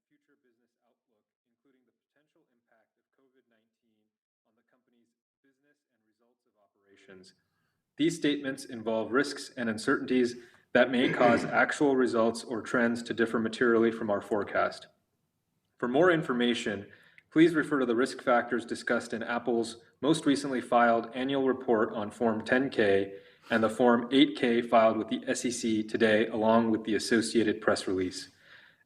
future business outlook, including the potential impact of COVID-19 on the company's business and results of operations. These statements involve risks and uncertainties that may cause actual results or trends to differ materially from our forecast. For more information, please refer to the risk factors discussed in Apple's most recently filed annual report on Form 10-K and the Form 8-K filed with the SEC today, along with the associated press release.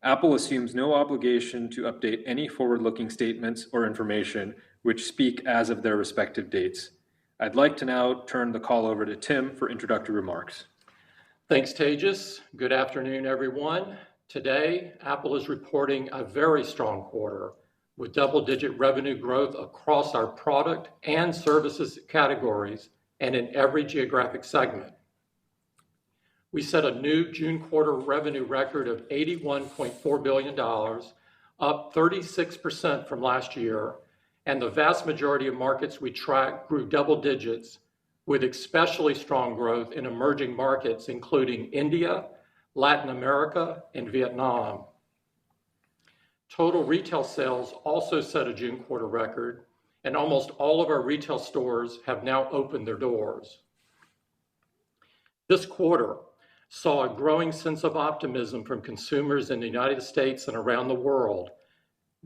Apple assumes no obligation to update any forward-looking statements or information which speak as of their respective dates. I'd like to now turn the call over to Tim for introductory remarks. Thanks, Tejas. Good afternoon, everyone. Today, Apple is reporting a very strong quarter with double-digit revenue growth across our product and services categories and in every geographic segment. We set a new June quarter revenue record of $81.4 billion, up 36% from last year, and the vast majority of markets we track grew double digits, with especially strong growth in emerging markets including India, Latin America, and Vietnam. Total retail sales also set a June quarter record, and almost all of our retail stores have now opened their doors. This quarter saw a growing sense of optimism from consumers in the United States and around the world,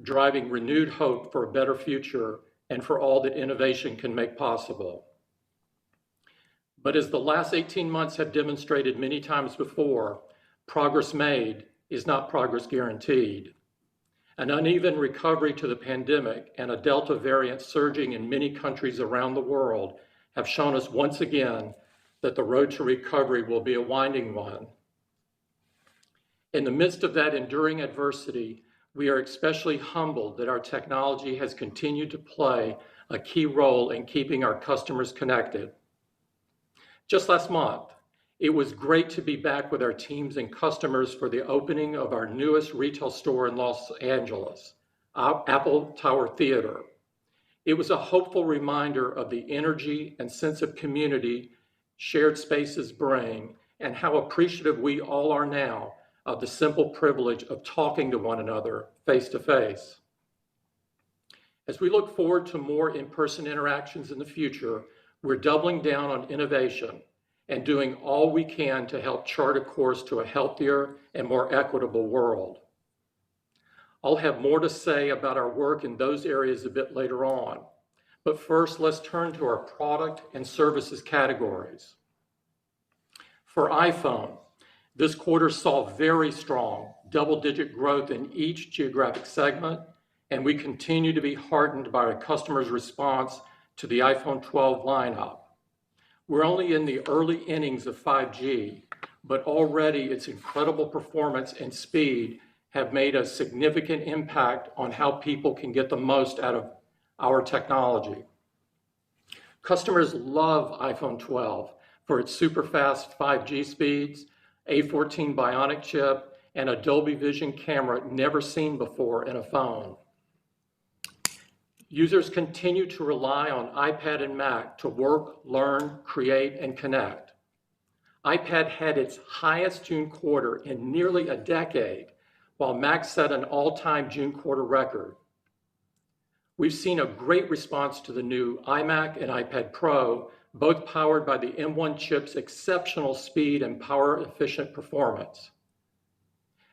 driving renewed hope for a better future and for all that innovation can make possible. But as the last 18 months have demonstrated many times before, progress made is not progress guaranteed. An uneven recovery to the pandemic and a Delta variant surging in many countries around the world have shown us once again that the road to recovery will be a winding one. In the midst of that enduring adversity, we are especially humbled that our technology has continued to play a key role in keeping our customers connected. Just last month, it was great to be back with our teams and customers for the opening of our newest retail store in Los Angeles, Apple Tower Theater. It was a hopeful reminder of the energy and sense of community shared spaces bring, and how appreciative we all are now of the simple privilege of talking to one another face to face. As we look forward to more in-person interactions in the future, we're doubling down on innovation and doing all we can to help chart a course to a healthier and more equitable world. I'll have more to say about our work in those areas a bit later on. But first, let's turn to our product and services categories. For iPhone, this quarter saw very strong double-digit growth in each geographic segment, and we continue to be heartened by our customers' response to the iPhone 12 lineup. We're only in the early innings of 5G, but already its incredible performance and speed have made a significant impact on how people can get the most out of our technology. Customers love iPhone 12 for its super fast 5G speeds, A14 Bionic chip, and a Dolby Vision camera never seen before in a phone. Users continue to rely on iPad and Mac to work, learn, create, and connect. iPad had its highest June quarter in nearly a decade, while Mac set an all-time June quarter record. We've seen a great response to the new iMac and iPad Pro, both powered by the M1 chip's exceptional speed and power-efficient performance.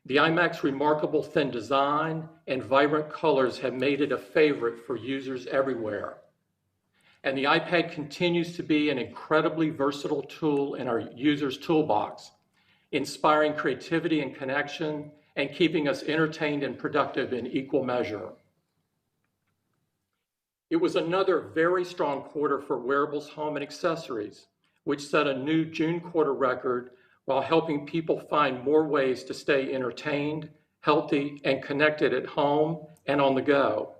The iMac's remarkable thin design and vibrant colors have made it a favorite for users everywhere. And the iPad continues to be an incredibly versatile tool in our users' toolbox, inspiring creativity and connection, and keeping us entertained and productive in equal measure. It was another very strong quarter for wearables, home, and accessories, which set a new June quarter record while helping people find more ways to stay entertained, healthy, and connected at home and on the go.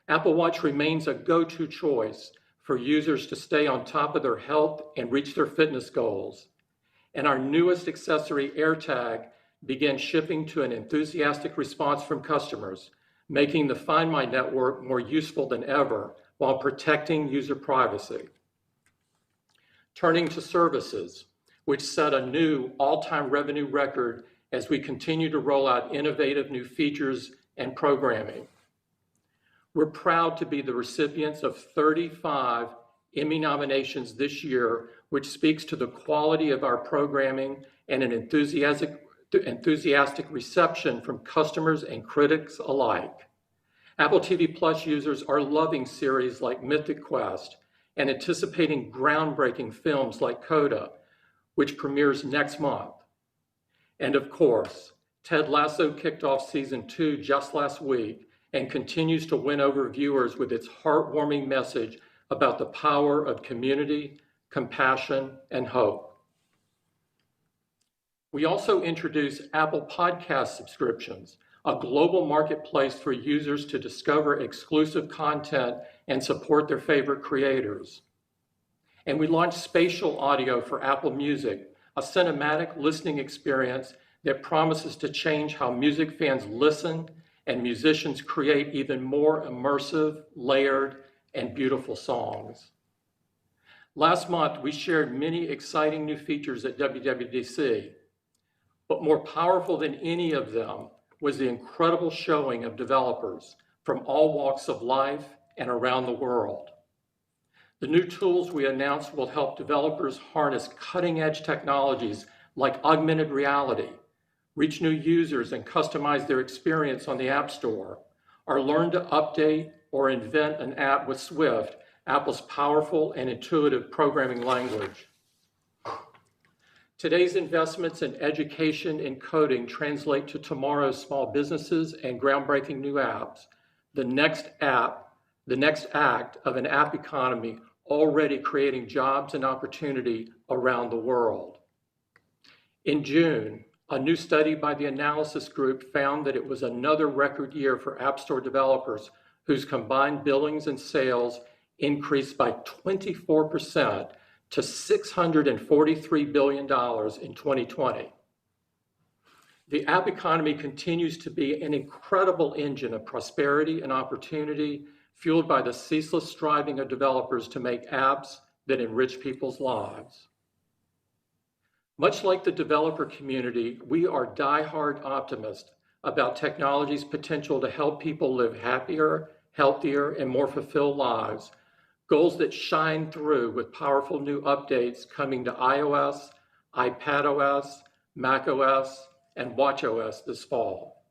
Apple Watch remains a go-to choice for users to stay on top of their health and reach their fitness goals. And our newest accessory, AirTag, began shipping to an enthusiastic response from customers, making the Find My network more useful than ever while protecting user privacy. Turning to services, which set a new all-time revenue record as we continue to roll out innovative new features and programming. We're proud to be the recipients of 35 Emmy nominations this year, which speaks to the quality of our programming and an enthusiastic reception from customers and critics alike. Apple TV Plus users are loving series like Mythic Quest and anticipating groundbreaking films like Coda, which premieres next month. And of course, Ted Lasso kicked off season 2 just last week and continues to win over viewers with its heartwarming message about the power of community, compassion, and hope. We also introduced Apple Podcast subscriptions, a global marketplace for users to discover exclusive content and support their favorite creators. And we launched spatial audio for Apple Music, a cinematic listening experience that promises to change how music fans listen and musicians create even more immersive, layered, and beautiful songs. Last month, we shared many exciting new features at WWDC, but more powerful than any of them was the incredible showing of developers from all walks of life and around the world. The new tools we announced will help developers harness cutting-edge technologies like augmented reality, reach new users and customize their experience on the App Store, or learn to update or invent an app with Swift, Apple's powerful and intuitive programming language. Today's investments in education and coding translate to tomorrow's small businesses and groundbreaking new apps, the next act of an app economy already creating jobs and opportunity around the world. In June, a new study by the Analysis Group found that it was another record year for App Store developers whose combined billings and sales increased by 24% to $643 billion in 2020. The app economy continues to be an incredible engine of prosperity and opportunity, fueled by the ceaseless striving of developers to make apps that enrich people's lives. Much like the developer community, we are diehard optimists about technology's potential to help people live happier, healthier, and more fulfilled lives, goals that shine through with powerful new updates coming to iOS, iPadOS, macOS, and watchOS this fall.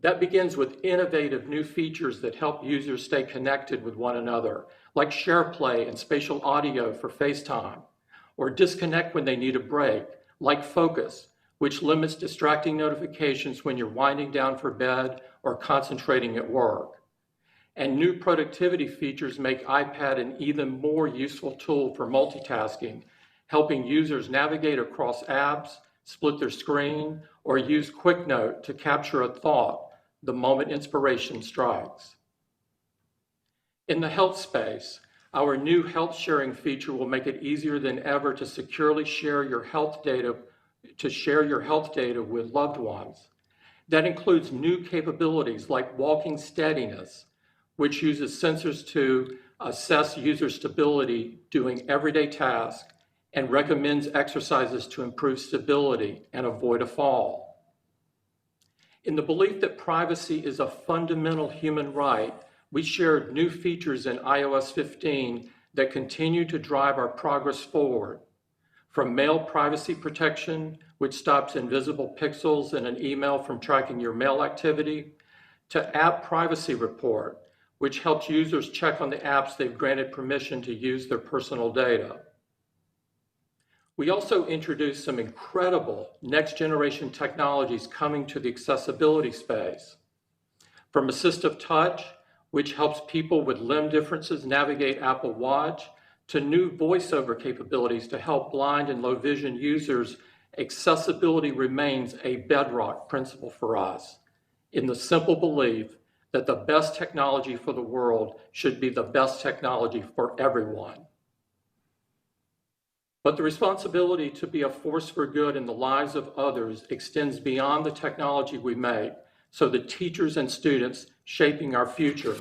That begins with innovative new features that help users stay connected with one another, like SharePlay and spatial audio for FaceTime, or disconnect when they need a break, like Focus, which limits distracting notifications when you're winding down for bed or concentrating at work. And new productivity features make iPad an even more useful tool for multitasking, helping users navigate across apps, split their screen, or use QuickNote to capture a thought the moment inspiration strikes. In the health space, our new health sharing feature will make it easier than ever to securely share your health data with loved ones. That includes new capabilities like walking steadiness, which uses sensors to assess user stability doing everyday tasks and recommends exercises to improve stability and avoid a fall. In the belief that privacy is a fundamental human right, we shared new features in iOS 15 that continue to drive our progress forward, from mail privacy protection, which stops invisible pixels in an email from tracking your mail activity, to App Privacy Report, which helps users check on the apps they've granted permission to use their personal data. We also introduced some incredible next-generation technologies coming to the accessibility space, from Assistive Touch, which helps people with limb differences navigate Apple Watch, to new voiceover capabilities to help blind and low vision users. Accessibility remains a bedrock principle for us, in the simple belief that the best technology for the world should be the best technology for everyone. But the responsibility to be a force for good in the lives of others extends beyond the technology we make, so the teachers and students shaping our future.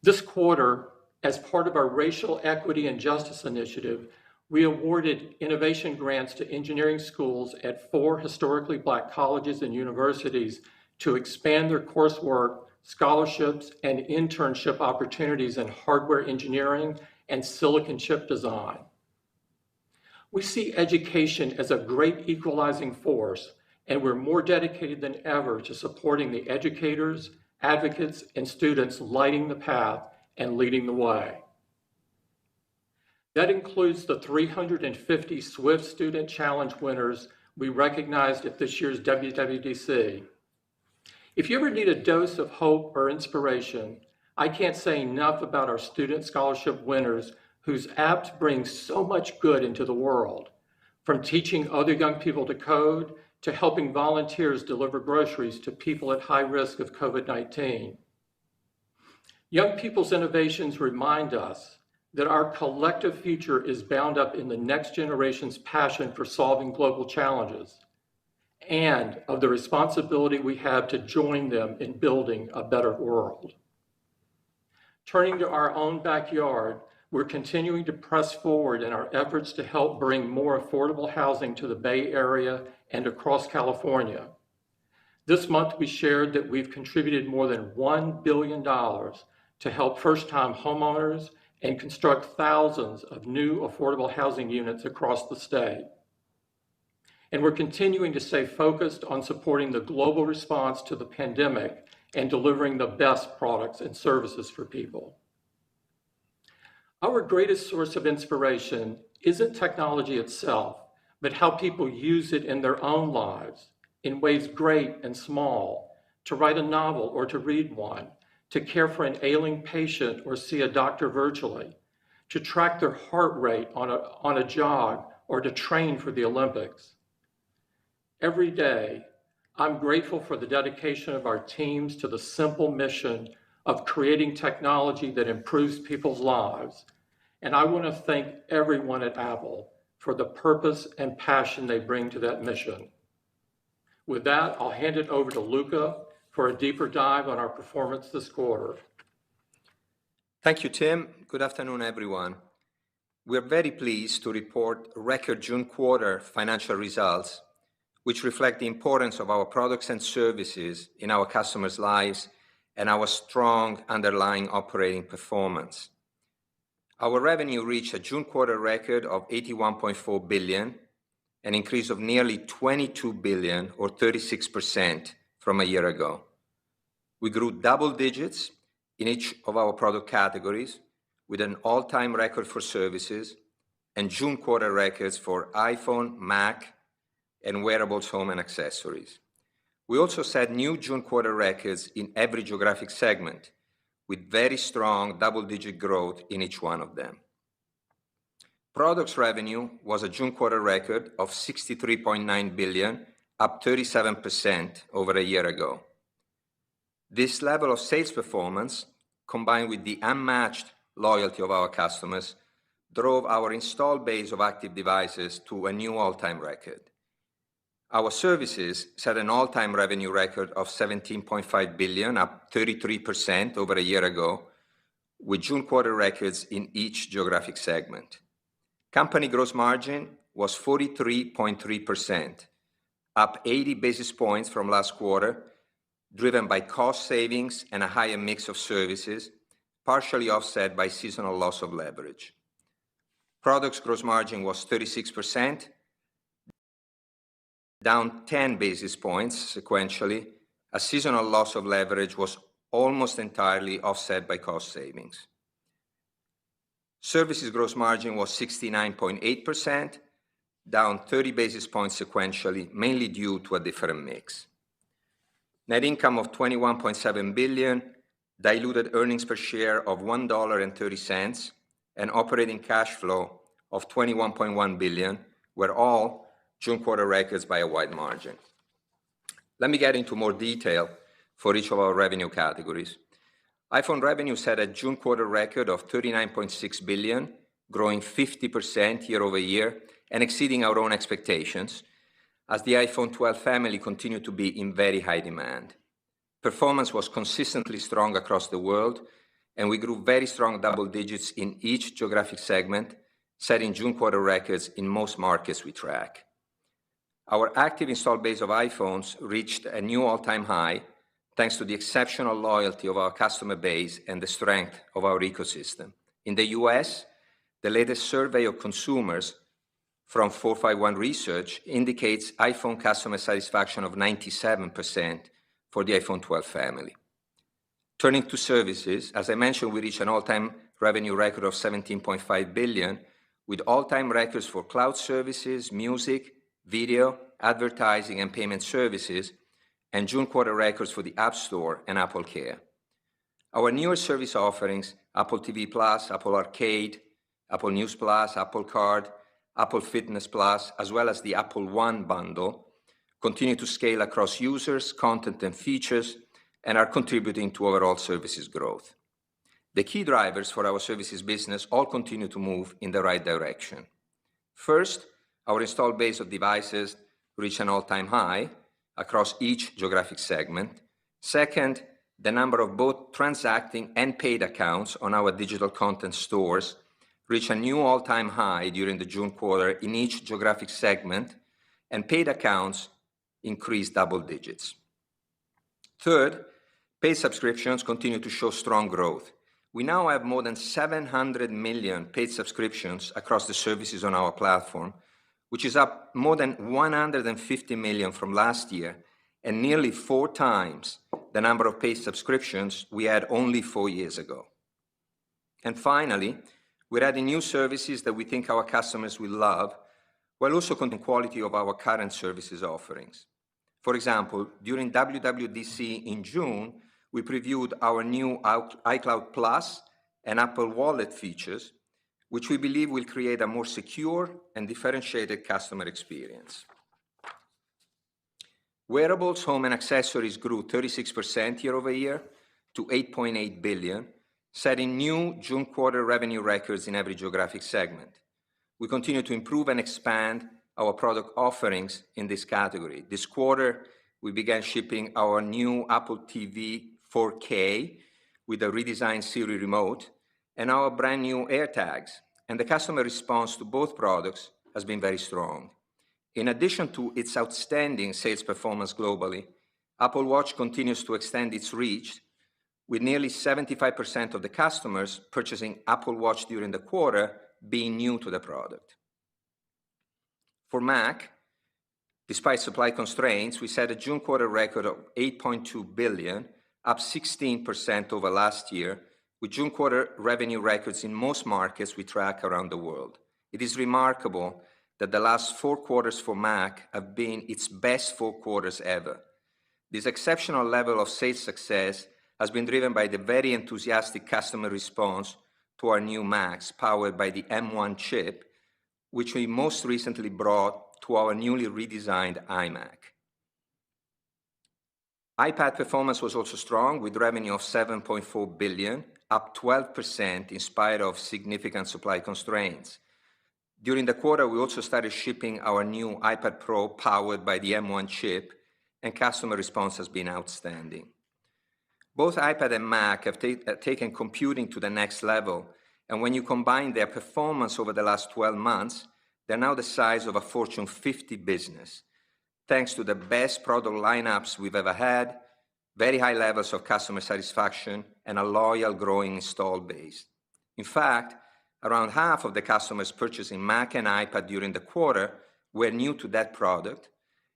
This quarter, as part of our Racial Equity and Justice Initiative, We awarded innovation grants to engineering schools at 4 historically Black colleges and universities to expand their coursework, scholarships, and internship opportunities in hardware engineering and silicon chip design. We see education as a great equalizing force, and we're more dedicated than ever to supporting the educators, advocates, and students lighting the path and leading the way. That includes the 350 Swift Student Challenge winners we recognized at this year's WWDC. If you ever need a dose of hope or inspiration, I can't say enough about our student scholarship winners whose apps bring so much good into the world, from teaching other young people to code to helping volunteers deliver groceries to people at high risk of COVID-19. Young people's innovations remind us that our collective future is bound up in the next generation's passion for solving global challenges and of the responsibility we have to join them in building a better world. Turning to our own backyard, we're continuing to press forward in our efforts to help bring more affordable housing to the Bay Area and across California. This month, we shared that we've contributed more than $1 billion to help first-time homeowners and construct thousands of new affordable housing units across the state. And we're continuing to stay focused on supporting the global response to the pandemic and delivering the best products and services for people. Our greatest source of inspiration isn't technology itself, but how people use it in their own lives, in ways great and small, to write a novel or to read one, to care for an ailing patient or see a doctor virtually, to track their heart rate on a jog or to train for the Olympics. Every day, I'm grateful for the dedication of our teams to the simple mission of creating technology that improves people's lives. And I want to thank everyone at Apple for the purpose and passion they bring to that mission. With that, I'll hand it over to Luca for a deeper dive on our performance this quarter. Thank you, Tim. Good afternoon, everyone. We're very pleased to report record June quarter financial results, which reflect the importance of our products and services in our customers' lives and our strong underlying operating performance. Our revenue reached a June quarter record of $81.4 billion, an increase of nearly $22 billion or 36% from a year ago. We grew double digits in each of our product categories with an all-time record for services and June quarter records for iPhone, Mac, and wearables, home, and accessories. We also set new June quarter records in every geographic segment, with very strong double-digit growth in each one of them. Products revenue was a June quarter record of $63.9 billion, up 37% over a year ago. This level of sales performance, combined with the unmatched loyalty of our customers, drove our installed base of active devices to a new all-time record. Our services set an all-time revenue record of $17.5 billion, up 33% over a year ago, with June quarter records in each geographic segment. Company gross margin was 43.3%, up 80 basis points from last quarter, driven by cost savings and a higher mix of services, partially offset by seasonal loss of leverage. Products gross margin was 36%, down 10 basis points sequentially. A seasonal loss of leverage was almost entirely offset by cost savings. Services gross margin was 69.8%, down 30 basis points sequentially, mainly due to a different mix. Net income of $21.7 billion, diluted earnings per share of $1.30, and operating cash flow of $21.1 billion were all June quarter records by a wide margin. Let me get into more detail for each of our revenue categories. iPhone revenue set a June quarter record of $39.6 billion, growing 50% year over year and exceeding our own expectations as the iPhone 12 family continued to be in very high demand. Performance was consistently strong across the world, and we grew very strong double digits in each geographic segment, setting June quarter records in most markets we track. Our active installed base of iPhones reached a new all-time high thanks to the exceptional loyalty of our customer base and the strength of our ecosystem. In the US, the latest survey of consumers from 451 Research indicates iPhone customer satisfaction of 97% for the iPhone 12 family. Turning to services, as I mentioned, we reached an all-time revenue record of $17.5 billion, with all-time records for cloud services, music, video, advertising, and payment services, and June quarter records for the App Store and Apple Care. Our newer service offerings, Apple TV Plus, Apple Arcade, Apple News Plus, Apple Card, Apple Fitness Plus, as well as the Apple One bundle, continue to scale across users, content, and features, and are contributing to overall services growth. The key drivers for our services business all continue to move in the right direction. First, our installed base of devices reached an all-time high across each geographic segment. Second, the number of both transacting and paid accounts on our digital content stores reached a new all-time high during the June quarter in each geographic segment, and paid accounts increased double digits. Third, paid subscriptions continue to show strong growth. We now have more than 700 million paid subscriptions across the services on our platform, which is up more than 150 million from last year and nearly 4 times the number of paid subscriptions we had only 4 years ago. And finally, we're adding new services that we think our customers will love, while also continuing the quality of our current services offerings. For example, during WWDC in June, we previewed our new iCloud Plus and Apple Wallet features, which we believe will create a more secure and differentiated customer experience. Wearables, home, and accessories grew 36% year over year to $8.8 billion, setting new June quarter revenue records in every geographic segment. We continue to improve and expand our product offerings in this category. This quarter, we began shipping our new Apple TV 4K with a redesigned Siri remote and our brand new AirTags, and the customer response to both products has been very strong. In addition to its outstanding sales performance globally, Apple Watch continues to extend its reach, with nearly 75% of the customers purchasing Apple Watch during the quarter being new to the product. For Mac, despite supply constraints, we set a June quarter record of $8.2 billion, up 16% over last year, with June quarter revenue records in most markets we track around the world. It is remarkable that the last 4 quarters for Mac have been its best 4 quarters ever. This exceptional level of sales success has been driven by the very enthusiastic customer response to our new Macs powered by the M1 chip, which we most recently brought to our newly redesigned iMac. iPad performance was also strong, with revenue of $7.4 billion, up 12% in spite of significant supply constraints. During the quarter, we also started shipping our new iPad Pro powered by the M1 chip, and customer response has been outstanding. Both iPad and Mac have taken computing to the next level, and when you combine their performance over the last 12 months, they're now the size of a Fortune 50 business, thanks to the best product lineups we've ever had, very high levels of customer satisfaction, and a loyal growing install base. In fact, around half of the customers purchasing Mac and iPad during the quarter were new to that product,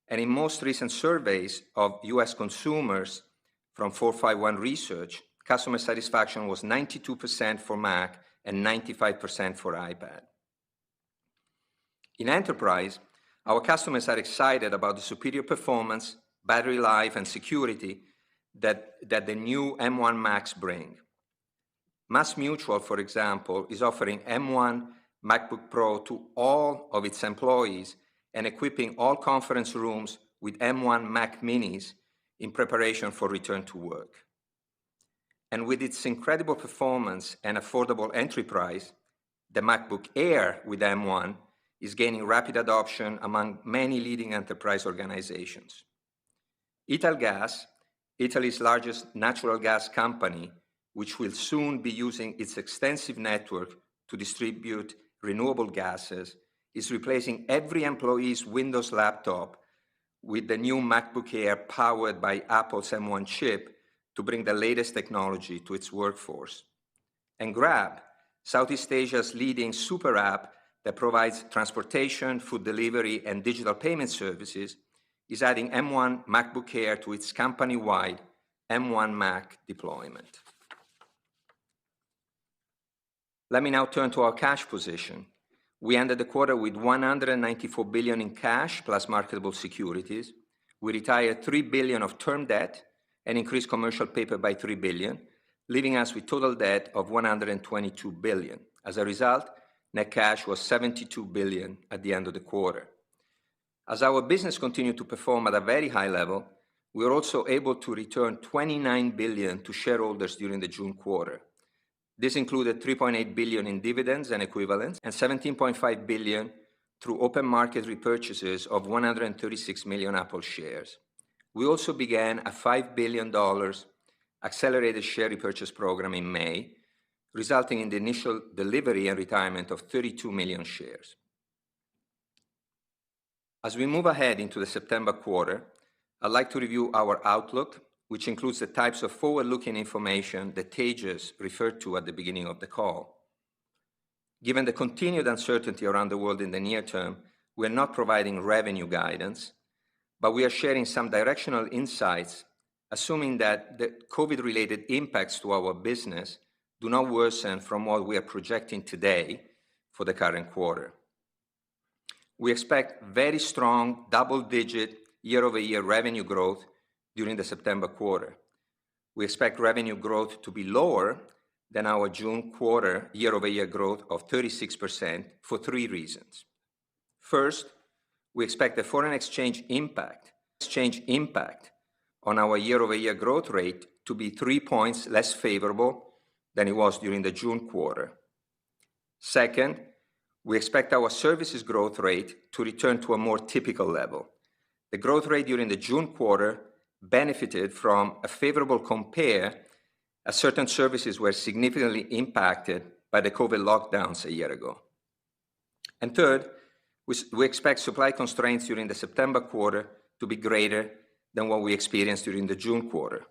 and in most recent surveys of US consumers from 451 Research, customer satisfaction was 92% for Mac and 95% for iPad. In enterprise, our customers are excited about the superior performance, battery life, and security that the new M1 Macs bring. MassMutual, for example, is offering M1 MacBook Pro to all of its employees and equipping all conference rooms with M1 Mac Minis in preparation for return to work. And with its incredible performance and affordable entry price, the MacBook Air with M1 is gaining rapid adoption among many leading enterprise organizations. Italgas, Italy's largest natural gas company, which will soon be using its extensive network to distribute renewable gases is replacing every employee's Windows laptop with the new MacBook Air powered by Apple's M1 chip to bring the latest technology to its workforce. And Grab, Southeast Asia's leading super app that provides transportation, food delivery, and digital payment services, is adding M1 MacBook Air to its company-wide M1 Mac deployment. Let me now turn to our cash position. We ended the quarter with $194 billion in cash plus marketable securities. We retired $3 billion of term debt and increased commercial paper by $3 billion, leaving us with total debt of $122 billion. As a result, net cash was $72 billion at the end of the quarter. As our business continued to perform at a very high level, we were also able to return $29 billion to shareholders during the June quarter. This included $3.8 billion in dividends and equivalents and $17.5 billion through open market repurchases of 136 million Apple shares. We also began a $5 billion accelerated share repurchase program in May, resulting in the initial delivery and retirement of 32 million shares. As we move ahead into the September quarter, I'd like to review our outlook, which includes the types of forward-looking information that Tejas referred to at the beginning of the call. Given the continued uncertainty around the world in the near term, we're not providing revenue guidance, but we are sharing some directional insights, assuming that the COVID-related impacts to our business do not worsen from what we are projecting today for the current quarter. We expect very strong double-digit year-over-year revenue growth during the September quarter. We expect revenue growth to be lower than our June quarter year-over-year growth of 36% for three reasons. First, we expect the foreign exchange impact on our year-over-year growth rate to be 3 points less favorable than it was during the June quarter. Second, we expect our services growth rate to return to a more typical level. The growth rate during the June quarter benefited from a favorable compare as certain services were significantly impacted by the COVID lockdowns a year ago. And third, we expect supply constraints during the September quarter to be greater than what we experienced during the June quarter.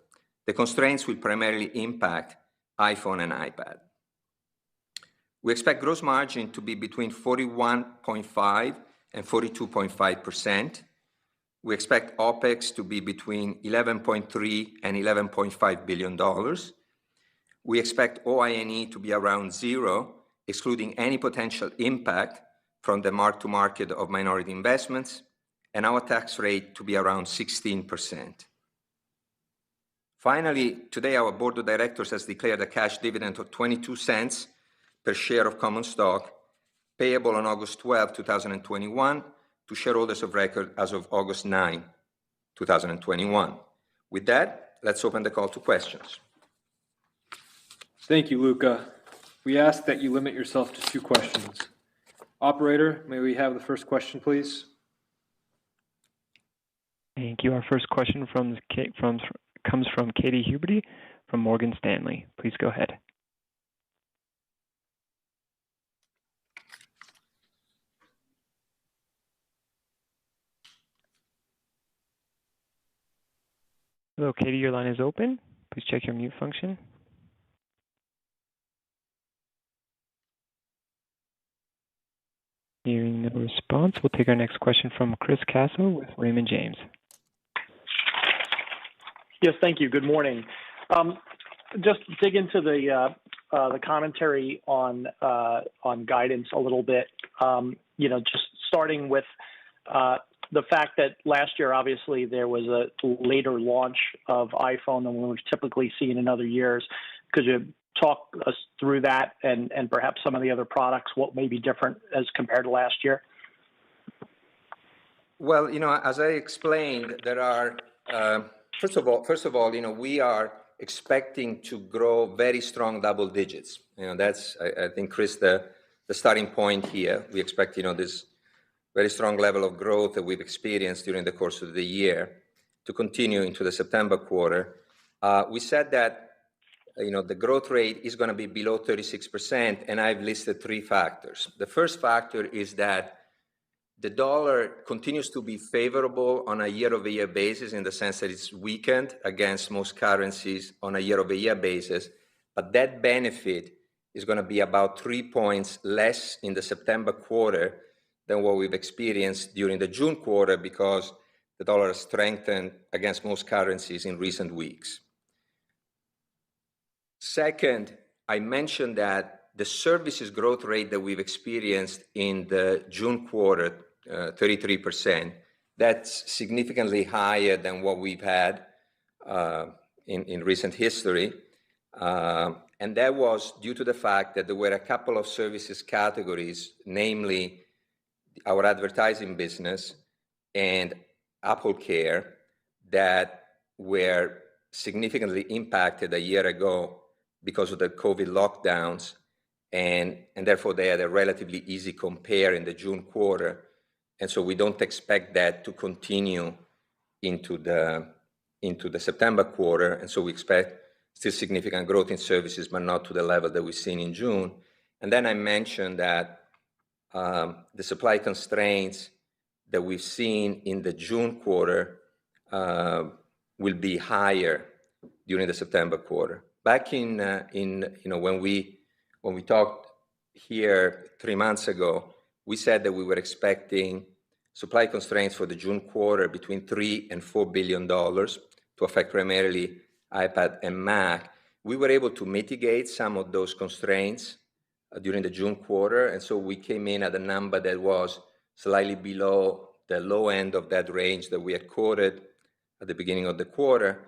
The constraints will primarily impact iPhone and iPad. We expect gross margin to be between 41.5% and 42.5%. We expect OPEX to be between $11.3 and $11.5 billion. We expect OI&E to be around zero, excluding any potential impact from the mark-to-market of minority investments, and our tax rate to be around 16%. Finally, today our board of directors has declared a cash dividend of 22 cents per share of common stock, payable on August 12, 2021, to shareholders of record as of August 9, 2021. With that, let's open the call to questions. Thank you, Luca. We ask that you limit yourself to 2 questions. Operator, may we have the first question, please? Thank you. Our first question comes from Katy Huberty from Morgan Stanley. Please go ahead. Hello, Katy, your line is open. Please check your mute function. Hearing no response, we'll take our next question from Chris Caso with Raymond James. Yes, thank you. Good morning. Just dig into the commentary on guidance a little bit. Just starting with the fact that last year, obviously, there was a later launch of iPhone than we would typically see in other years. Could you talk us through that and perhaps some of the other products, what may be different as compared to last year? Well, as I explained, there are, first of all, we are expecting to grow very strong double digits. That's, I think, Chris, the starting point here. We expect, this very strong level of growth that we've experienced during the course of the year to continue into the September quarter. We said that the growth rate is going to be below 36%, and I've listed three factors. The first factor is that the dollar continues to be favorable on a year-over-year basis in the sense that it's weakened against most currencies on a year-over-year basis, but that benefit is going to be about 3 points less in the September quarter than what we've experienced during the June quarter because the dollar has strengthened against most currencies in recent weeks. Second, I mentioned that the services growth rate that we've experienced in the June quarter, 33%, that's significantly higher than what we've had in recent history. And that was due to the fact that there were a couple of services categories, namely our advertising business and Apple Care, that were significantly impacted a year ago because of the COVID lockdowns, and therefore they had a relatively easy compare in the June quarter. And so we don't expect that to continue into the September quarter. And so we expect still significant growth in services, but not to the level that we've seen in June. And then I mentioned that the supply constraints that we've seen in the June quarter will be higher during the September quarter. Back in when we talked here 3 months ago, we said that we were expecting supply constraints for the June quarter between $3 and $4 billion to affect primarily iPad and Mac. We were able to mitigate some of those constraints during the June quarter, and so we came in at a number that was slightly below the low end of that range that we had quoted at the beginning of the quarter,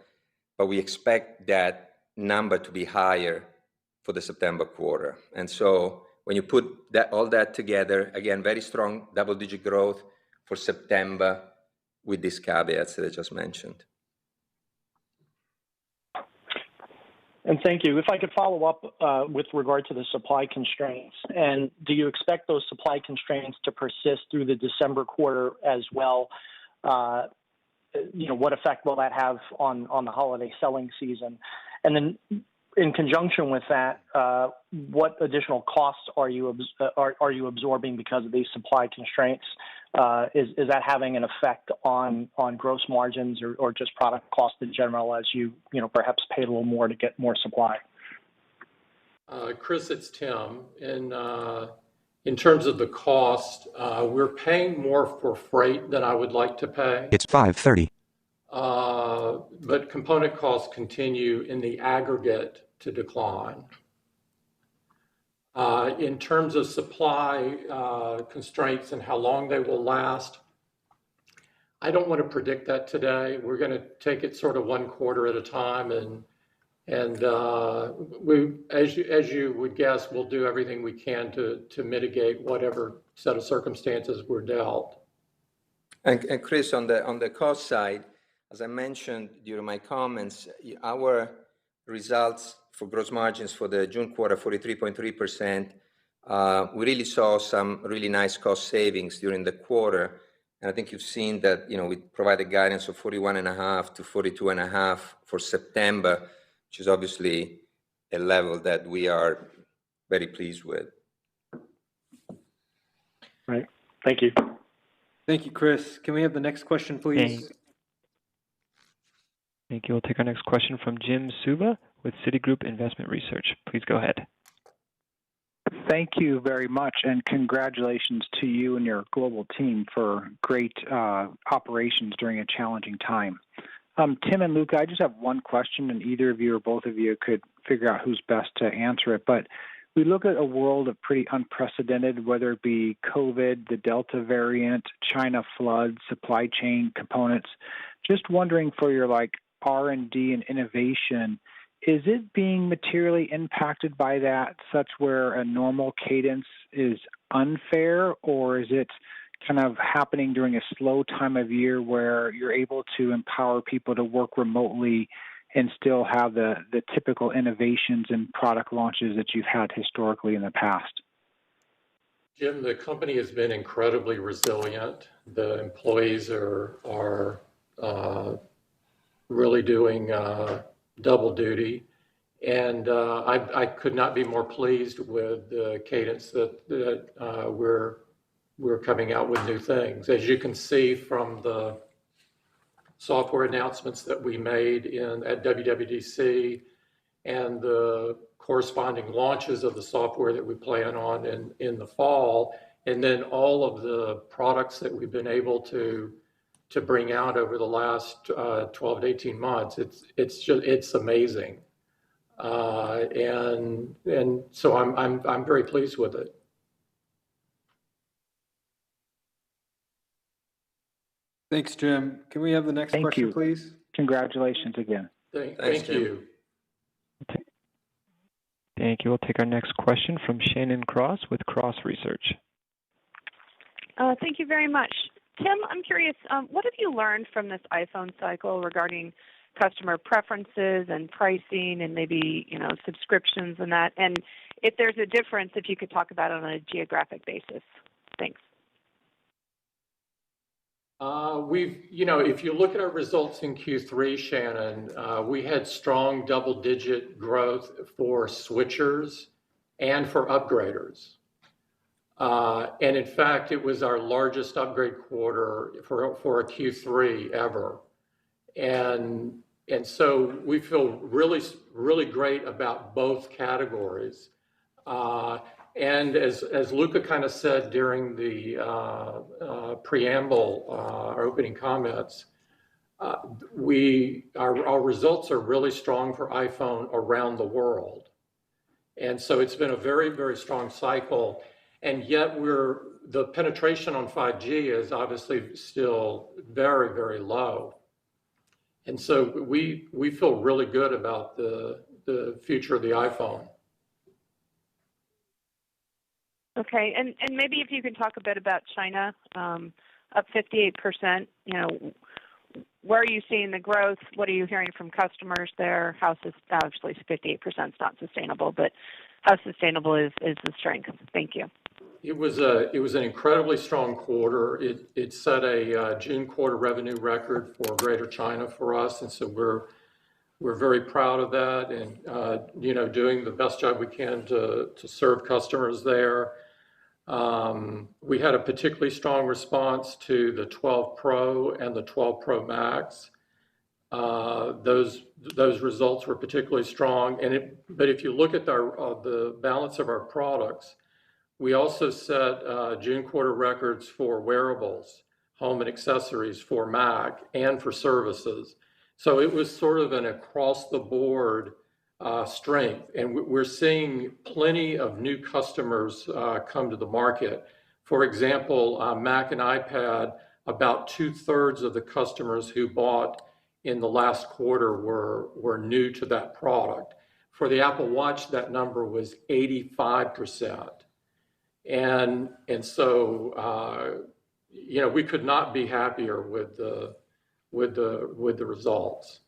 but we expect that number to be higher for the September quarter. And so when you put all that together, again, very strong double-digit growth for September with these caveats that I just mentioned. And thank you. If I could follow up with regard to the supply constraints, and do you expect those supply constraints to persist through the December quarter as well? What effect will that have on the holiday selling season? And then in conjunction with that, what additional costs are you absorbing because of these supply constraints? Is that having an effect on gross margins or just product cost in general as you perhaps pay a little more to get more supply? Chris, it's Tim. In terms of the cost, we're paying more for freight than I would like to pay. It's 5:30. But component costs continue in the aggregate to decline. In terms of supply constraints and how long they will last, I don't want to predict that today. We're going to take it sort of one quarter at a time, and we, as you would guess, we'll do everything we can to mitigate whatever set of circumstances we're dealt. And Chris, on the cost side, as I mentioned during my comments, our results for gross margins for the June quarter, 43.3%, we really saw some really nice cost savings during the quarter. And I think you've seen that, we provided guidance of 41.5 to 42.5 for September, which is obviously a level that we are very pleased with. Right. Thank you. Thank you, Chris. Can we have the next question, please? Thank you. We'll take our next question from Jim Suva with Citigroup Investment Research. Please go ahead. Thank you very much, and congratulations to you and your global team for great operations during a challenging time. Tim and Luca, I just have one question, and either of you or both of you could figure out who's best to answer it. But we look at a world of pretty unprecedented, whether it be COVID, the Delta variant, China floods, supply chain components. Just wondering for your R&D and innovation, is it being materially impacted by that, such where a normal cadence is unfair, or is it kind of happening during a slow time of year where you're able to empower people to work remotely and still have the typical innovations and product launches that you've had historically in the past? Jim, the company has been incredibly resilient. The employees are really doing double duty, And I could not be more pleased with the cadence that we're coming out with new things. As you can see from the software announcements that we made at WWDC and the corresponding launches of the software that we plan on in the fall, and then all of the products that we've been able to bring out over the last 12 to 18 months, it's amazing. And so I'm very pleased with it. Thanks, Jim. Can we have the next question, please? Congratulations again. Thank you. Thank you. We'll take our next question from Shannon Cross with Cross Research. Thank you very much. Tim, I'm curious, what have you learned from this iPhone cycle regarding customer preferences and pricing and maybe, subscriptions and that? And if there's a difference, if you could talk about it on a geographic basis. Thanks. If you look at our results in Q3, Shannon, we had strong double-digit growth for switchers and for upgraders. And in fact, it was our largest upgrade quarter for a Q3 ever. And so we feel really, really great about both categories. And as Luca kind of said during the preamble, our opening comments, our results are really strong for iPhone around the world. And so it's been a very, very strong cycle. And yet the penetration on 5G is obviously still very, very low. And so we feel really good about the future of the iPhone. Okay, and maybe if you can talk a bit about China, up 58%, where are you seeing the growth? What are you hearing from customers there? Obviously 58% is not sustainable, but how sustainable is the strength? Thank you. It was an incredibly strong quarter. It set a June quarter revenue record for Greater China for us, and so we're very proud of that, and doing the best job we can to serve customers there. We had a particularly strong response to the 12 Pro and the 12 Pro Max. Those results were particularly strong. But if you look at the balance of our products, we also set June quarter records for wearables, home and accessories, for Mac, and for services. So it was sort of an across-the-board strength. And we're seeing plenty of new customers come to the market. For example, Mac and iPad, about 2/3 of the customers who bought in the last quarter were new to that product. For the Apple Watch, that number was 85%. And so we could not be happier with the results.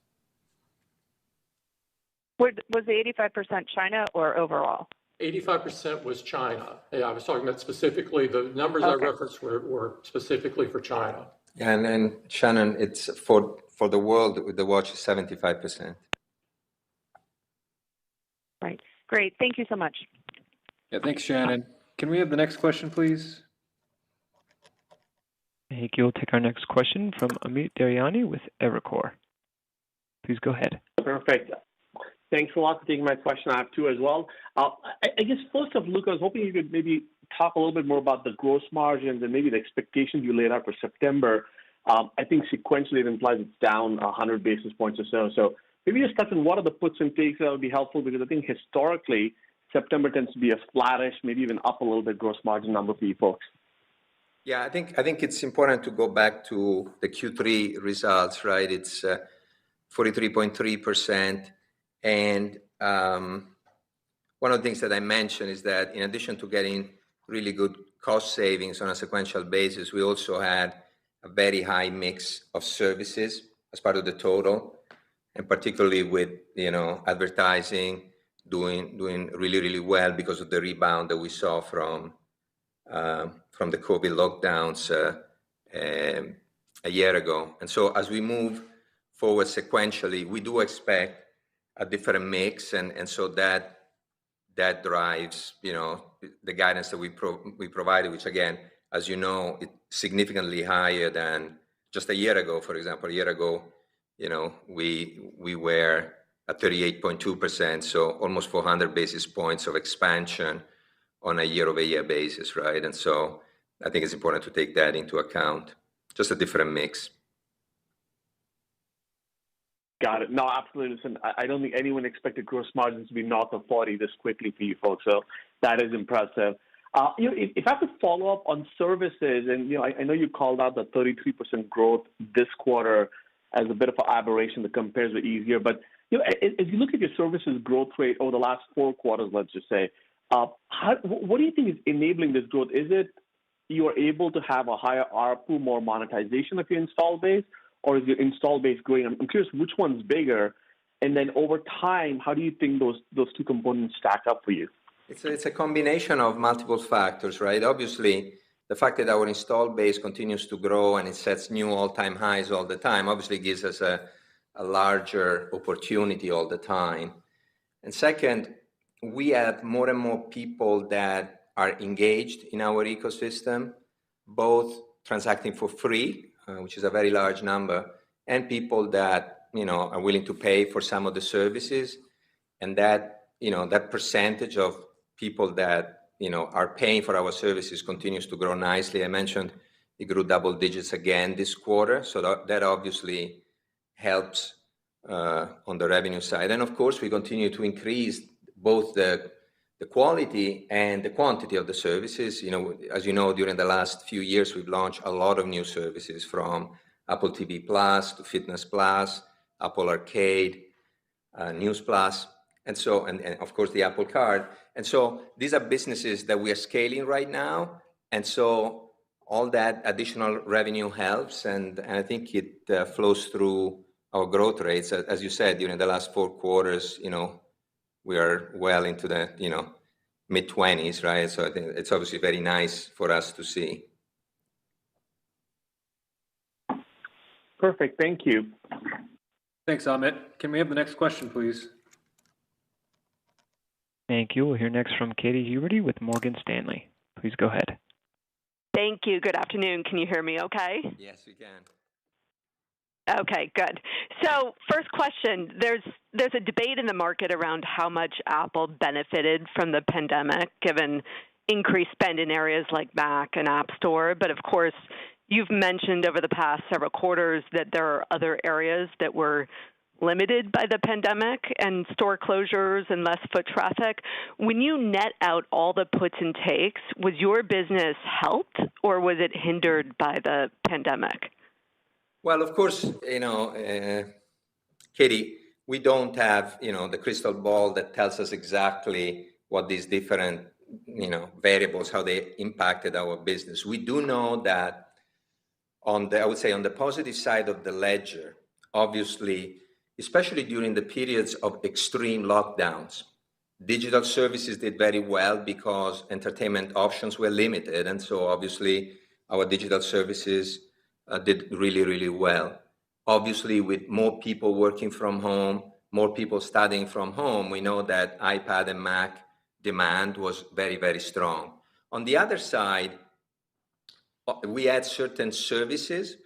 Was the 85% China or overall? 85% was China. Yeah, I was talking about specifically the numbers I referenced were specifically for China. And Shannon, it's for the world with the watch is 75%. Right. Great. Thank you so much. Yeah, thanks, Shannon. Can we have the next question, please? Thank you. We'll take our next question from Amit Daryanani with Evercore. Please go ahead. Perfect. Thanks a lot for taking my question. I have two as well. I guess first off, Luca, I was hoping you could maybe talk a little bit more about the gross margins and maybe the expectations you laid out for September. I think sequentially it implies it's down 100 basis points or so. So maybe just touch on what are the puts and takes that would be helpful, because I think historically September tends to be a flattish, maybe even up a little bit gross margin number for you folks. Yeah, I think it's important to go back to the Q3 results, right? It's 43.3%. And one of the things that I mentioned is that in addition to getting really good cost savings on a sequential basis, we also had a very high mix of services as part of the total, and particularly with advertising doing really, really well because of the rebound that we saw from the COVID lockdowns a year ago. And so as we move forward sequentially, we do expect a different mix, and so that drives, the guidance that we provided, which again, as you know, it's significantly higher than just a year ago. For example, a year ago, we were at 38.2%, so almost 400 basis points of expansion on a year-over-year basis, right? And so I think it's important to take that into account. Just a different mix. Got it. No, absolutely. Listen, I don't think anyone expected gross margins to be north of 40 this quickly for you folks, so that is impressive. If I could follow up on services, and I know you called out the 33% growth this quarter as a bit of an aberration that compares with easier, but as you look at your services growth rate over the last 4 quarters, let's just say, what do you think is enabling this growth? Is it you are able to have a higher ARPU, more monetization of your install base, or is your install base growing? I'm curious which one's bigger, and then over time, how do you think those two components stack up for you? It's a combination of multiple factors, right? Obviously, the fact that our install base continues to grow and it sets new all-time highs all the time obviously gives us a larger opportunity all the time. And second, we have more and more people that are engaged in our ecosystem, both transacting for free, which is a very large number, and people that are willing to pay for some of the services, and that that percentage of people that are paying for our services continues to grow nicely. I mentioned it grew double digits again this quarter, so that obviously helps on the revenue side. And of course, we continue to increase both the quality and the quantity of the services. As you know, during the last few years, we've launched a lot of new services, from Apple TV Plus to Fitness Plus, Apple Arcade, News Plus, and of course the Apple Card. And so these are businesses that we are scaling right now, and so all that additional revenue helps, and I think it flows through our growth rates. As you said, during the last 4 quarters, we are well into the mid-20s, right? So I think it's obviously very nice for us to see. Perfect. Thank you. Thanks, Amit. Can we have the next question, please? Thank you. We'll hear next from Katy Huberty with Morgan Stanley. Please go ahead. Thank you. Good afternoon. Can you hear me okay? Yes, we can. Okay, good. So first question, there's a debate in the market around how much Apple benefited from the pandemic, given increased spend in areas like Mac and App Store. But of course, you've mentioned over the past several quarters that there are other areas that were limited by the pandemic and store closures and less foot traffic. When you net out all the puts and takes, was your business helped or was it hindered by the pandemic? Well, of course, Katie, we don't have, the crystal ball that tells us exactly what these different, variables, how they impacted our business. We do know that I would say on the positive side of the ledger, obviously, especially during the periods of extreme lockdowns, digital services did very well because entertainment options were limited. And so obviously our digital services did really, really well. Obviously, with more people working from home, more people studying from home, we know that iPad and Mac demand was very, very strong. On the other side, we had certain services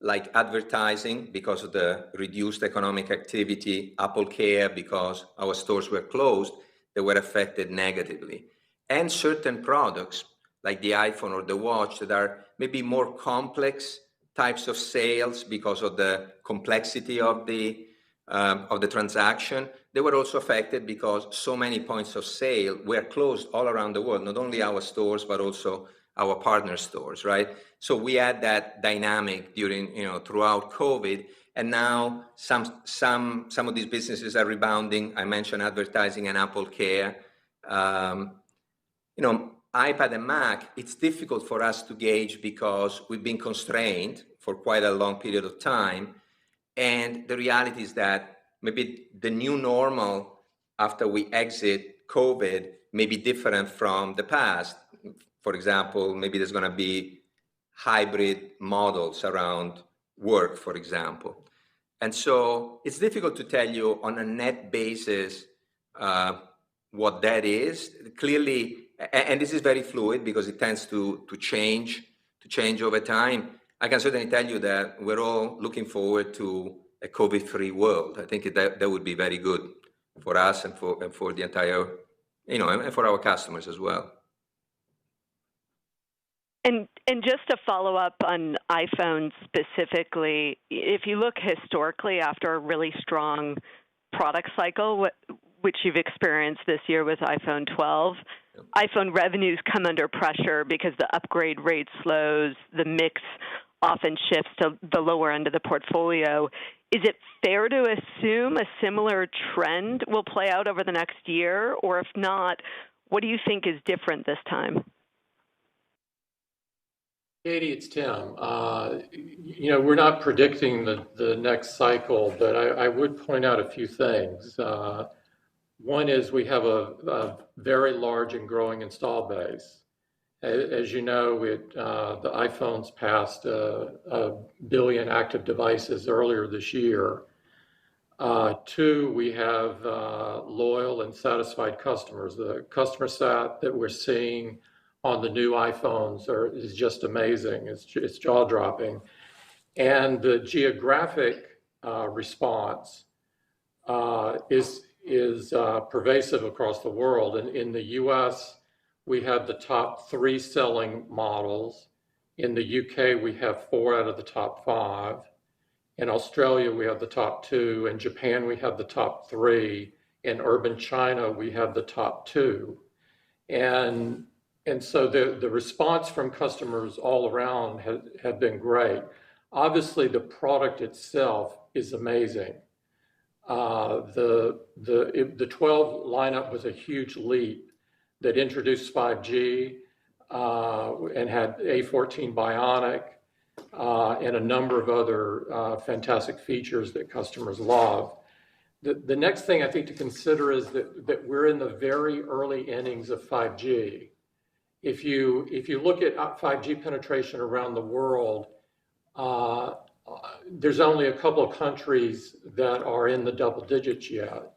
like advertising because of the reduced economic activity, Apple Care because our stores were closed, that were affected negatively. And certain products like the iPhone or the watch that are maybe more complex types of sales because of the complexity of the transaction, they were also affected because so many points of sale were closed all around the world, not only our stores, but also our partner stores, right? So we had that dynamic during, throughout COVID, and now some of these businesses are rebounding. I mentioned advertising and Apple Care. iPad and Mac, it's difficult for us to gauge because we've been constrained for quite a long period of time. And the reality is that maybe the new normal after we exit COVID may be different from the past. For example, maybe there's going to be hybrid models around work, for example. And so it's difficult to tell you on a net basis what that is. Clearly, and this is very fluid because it tends to change over time. I can certainly tell you that we're all looking forward to a COVID-free world. I think that would be very good for us and for the entire, and for our customers as well. And just to follow up on iPhone specifically, if you look historically after a really strong product cycle, which you've experienced this year with iPhone 12, iPhone revenues come under pressure because the upgrade rate slows, the mix often shifts to the lower end of the portfolio. Is it fair to assume a similar trend will play out over the next year? Or if not, what do you think is different this time? Katie, it's Tim. We're not predicting the next cycle, but I would point out a few things. One is we have a very large and growing install base. As you know, the iPhones passed a billion active devices earlier this year. Two, we have loyal and satisfied customers. The customer sat that we're seeing on the new iPhones is just amazing. It's jaw-dropping. And the geographic response is pervasive across the world. And in the US, we have the top 3 selling models. In the UK, we have 4 out of the top 5. In Australia, we have the top 2. In Japan, we have the top 3. In urban China, we have the top 2. And so the response from customers all around have been great. Obviously, the product itself is amazing. The 12 lineup was a huge leap that introduced 5G and had A14 Bionic and a number of other fantastic features that customers love. The next thing I think to consider is that we're in the very early innings of 5G. If you look at 5G penetration around the world, there's only a couple of countries that are in the double digits yet.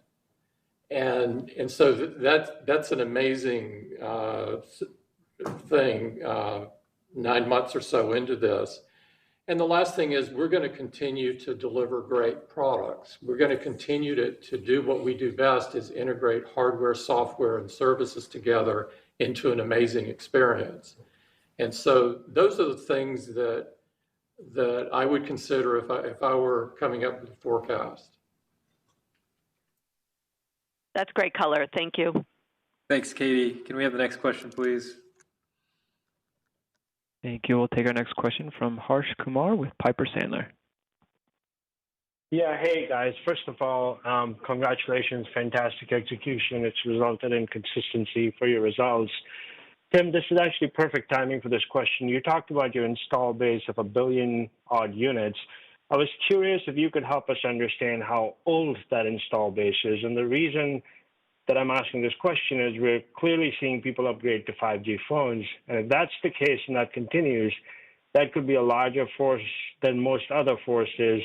And so that's an amazing thing, 9 months or so into this. And the last thing is we're going to continue to deliver great products. We're going to continue to do what we do best, is integrate hardware, software, and services together into an amazing experience. And so those are the things that I would consider if I were coming up with a forecast. That's great color. Thank you. Thanks, Katie. Can we have the next question, please? Thank you. We'll take our next question from Harsh Kumar with Piper Sandler. Yeah, hey guys. First of all, congratulations, fantastic execution. It's resulted in consistency for your results. Tim, this is actually perfect timing for this question. You talked about your install base of 1 billion odd units. I was curious if you could help us understand how old that install base is. And the reason that I'm asking this question is we're clearly seeing people upgrade to 5G phones. And if that's the case and that continues, that could be a larger force than most other forces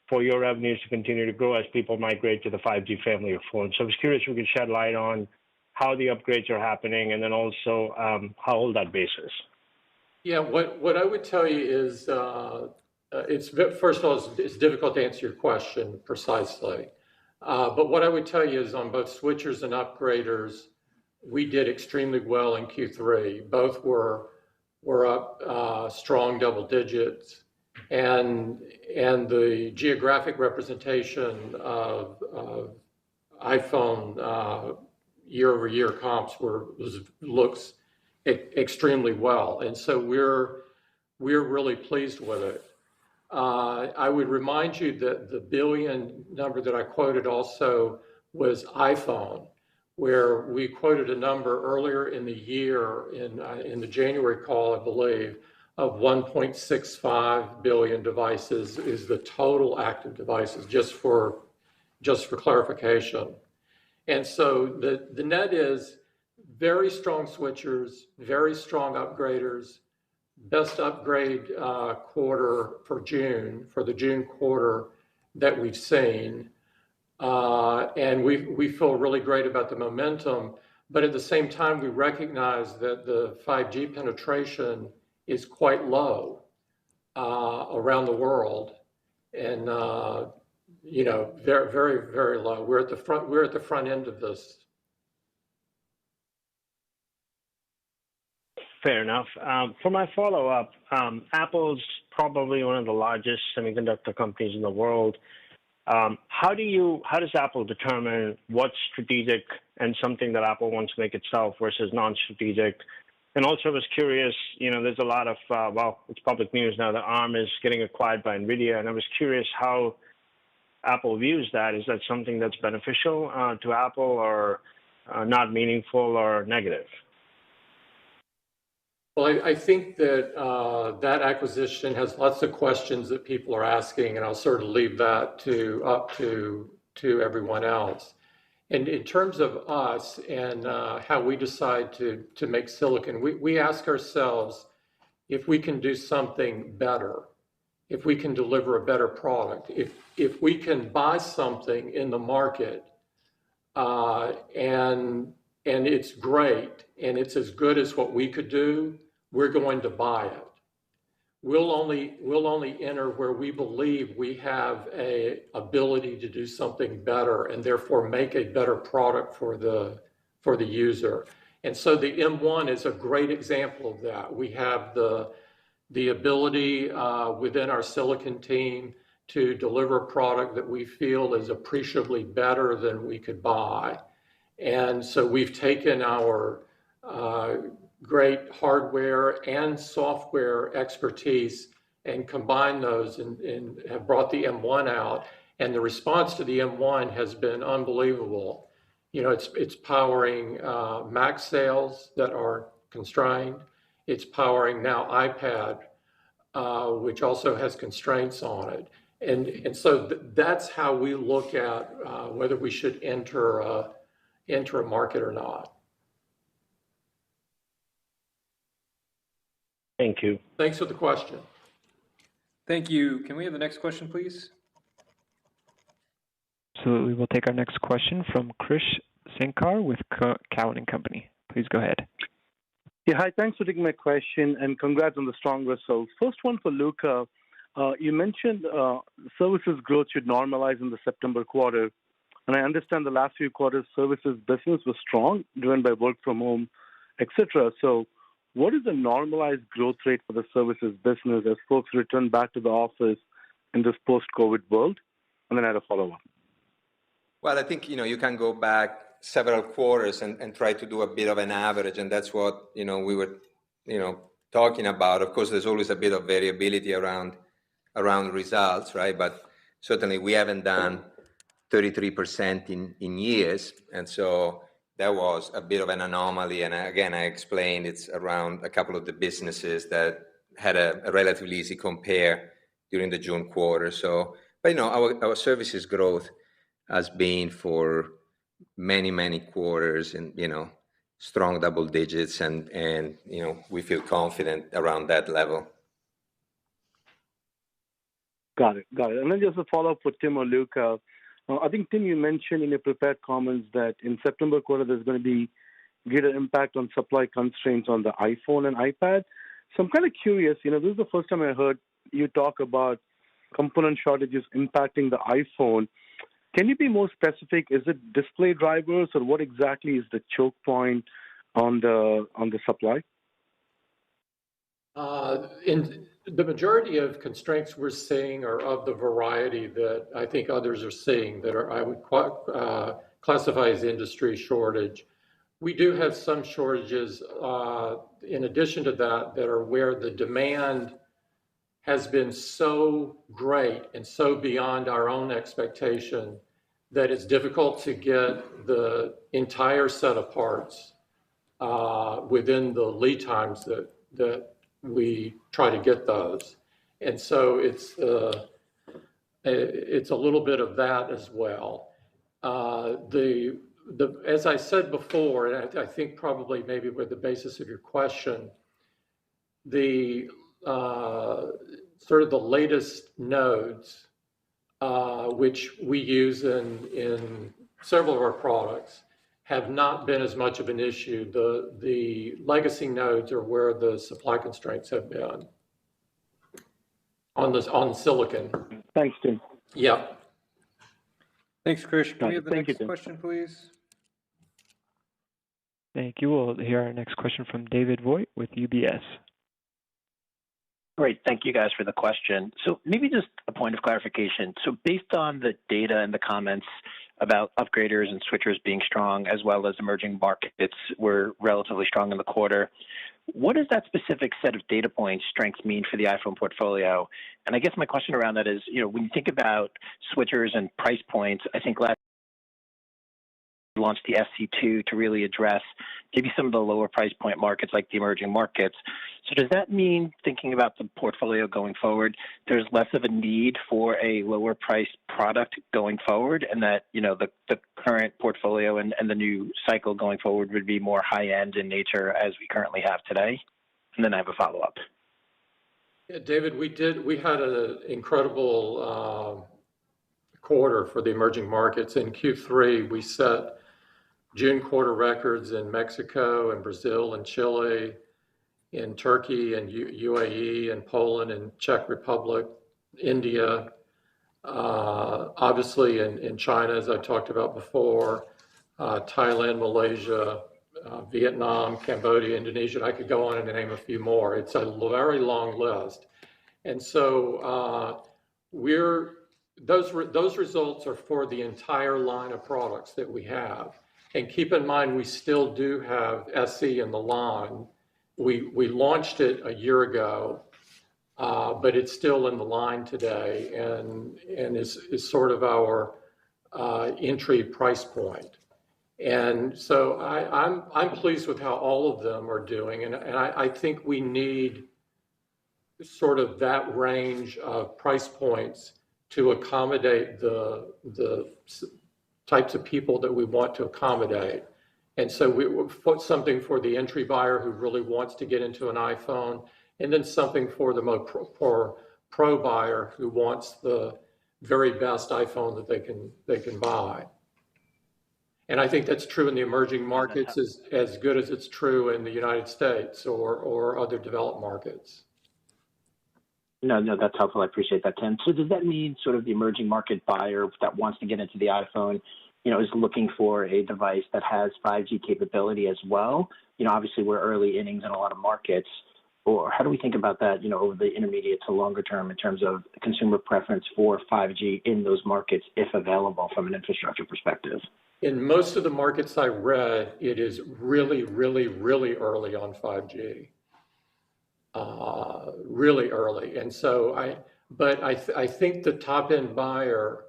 for your revenues to continue to grow as people migrate to the 5G family of phones. So I was curious if we could shed light on how the upgrades are happening and then also how old that base is. Yeah, what I would tell you is, first of all, it's difficult to answer your question precisely. But what I would tell you is on both switchers and upgraders, we did extremely well in Q3. Both were up strong double digits. And the geographic representation of iPhone year-over-year comps looks extremely well, and so we're really pleased with it. I would remind you that the billion number that I quoted also was iPhone, where we quoted a number earlier in the year in the January call, I believe, of 1.65 billion devices is the total active devices, just for clarification. And so the net is very strong switchers, very strong upgraders, best upgrade quarter for the June quarter, that we've seen. And we feel really great about the momentum. But at the same time, we recognize that the 5G penetration is quite low around the world, and very, very, very low. We're at the front end of this. Fair enough. For my follow-up, Apple's probably one of the largest semiconductor companies in the world. How does Apple determine what's strategic and something that Apple wants to make itself versus non-strategic? And also, I was curious, there's a lot of, it's public news now that ARM is getting acquired by NVIDIA, and I was curious how Apple views that. Is that something that's beneficial to Apple, or not meaningful or negative? Well, I think that that acquisition has lots of questions that people are asking, and I'll sort of leave that up to everyone else. And in terms of us and how we decide to make silicon, we ask ourselves if we can do something better, if we can deliver a better product, if we can buy something in the market and it's great and it's as good as what we could do, we're going to buy it. We'll only enter where we believe we have a ability to do something better and therefore make a better product for the user. And so the M1 is a great example of that. We have the ability within our silicon team to deliver a product that we feel is appreciably better than we could buy. And so we've taken our great hardware and software expertise and combined those and have brought the M1 out. And the response to the M1 has been unbelievable. It's powering Mac sales that are constrained. It's powering now iPad, which also has constraints on it. And so that's how we look at whether we should enter a market or not. Thank you. Thanks for the question. Thank you. Can we have the next question, please? Absolutely. We'll take our next question from Krish Sankar with Cowen and Company. Please go ahead. Yeah, hi. Thanks for taking my question, and congrats on the strong results. First one for Luca. You mentioned services growth should normalize in the September quarter, and I understand the last few quarters services business was strong, driven by work from home, etc. So what is the normalized growth rate for the services business as folks return back to the office in this post-COVID world? And then I had a follow-up. Well, I think, you can go back several quarters and try to do a bit of an average, and that's what, we were, talking about. Of course, there's always a bit of variability around results, right? But certainly we haven't done 33% in years, and so that was a bit of an anomaly. And again, I explained it's around a couple of the businesses that had a relatively easy compare during the June quarter. So, but our services growth has been for many, many quarters and, strong double digits, and we feel confident around that level. Got it. And then just a follow-up for Tim or Luca. I think, Tim, you mentioned in your prepared comments that in September quarter, there's going to be greater impact on supply constraints on the iPhone and iPad. So I'm kind of curious, this is the first time I heard you talk about component shortages impacting the iPhone. Can you be more specific? Is it display drivers, or what exactly is the choke point on the supply? In the majority of constraints we're seeing are of the variety that I think others are seeing that I would classify as industry shortage. We do have some shortages in addition to that are where the demand has been so great and so beyond our own expectation that it's difficult to get the entire set of parts within the lead times that we try to get those. And so it's a little bit of that as well. As I said before, and I think probably maybe with the basis of your question, the sort of the latest nodes which we use in several of our products, have not been as much of an issue. The legacy nodes are where the supply constraints have been on silicon. Thanks, Tim. Yeah. Thanks, Krish. Can we have the Thank you, next Tim. question, please? Thank you. We'll hear our next question from David Voigt with UBS. Great. Thank you guys for the question. So maybe just a point of clarification. So based on the data and the comments about upgraders and switchers being strong, as well as emerging markets were relatively strong in the quarter, what does that specific set of data points strengths mean for the iPhone portfolio? And I guess my question around that is, when you think about switchers and price points, I think last launched the SC2 to really address maybe some of the lower price point markets like the emerging markets. So does that mean, thinking about the portfolio going forward, there's less of a need for a lower priced product going forward, and that the current portfolio and the new cycle going forward would be more high end in nature as we currently have today? And then I have a follow up. Yeah, David, we had an incredible quarter for the emerging markets. In Q3, we set June quarter records in Mexico and Brazil and Chile, in Turkey and UAE and Poland and Czech Republic, India, obviously in China, as I talked about before, Thailand, Malaysia, Vietnam, Cambodia, Indonesia, and I could go on and name a few more. It's a very long list. And so those results are for the entire line of products that we have. And keep in mind, we still do have SE in the line. We launched it a year ago, but it's still in the line today and is sort of our entry price point. And so I'm pleased with how all of them are doing, and I think we need sort of that range of price points to accommodate the types of people that we want to accommodate. And so we put something for the entry buyer who really wants to get into an iPhone, and then something for the more pro buyer who wants the very best iPhone that they can buy. And I think that's true in the emerging markets as good as it's true in the United States or other developed markets. No, that's helpful. I appreciate that, Tim. So does that mean sort of the emerging market buyer that wants to get into the iPhone, is looking for a device that has 5G capability as well? Obviously we're early innings in a lot of markets. Or how do we think about that, over the intermediate to longer term in terms of consumer preference for 5G in those markets, if available from an infrastructure perspective? In most of the markets I read, it is really, really, really early on 5G. Really early. And so I think the top end buyer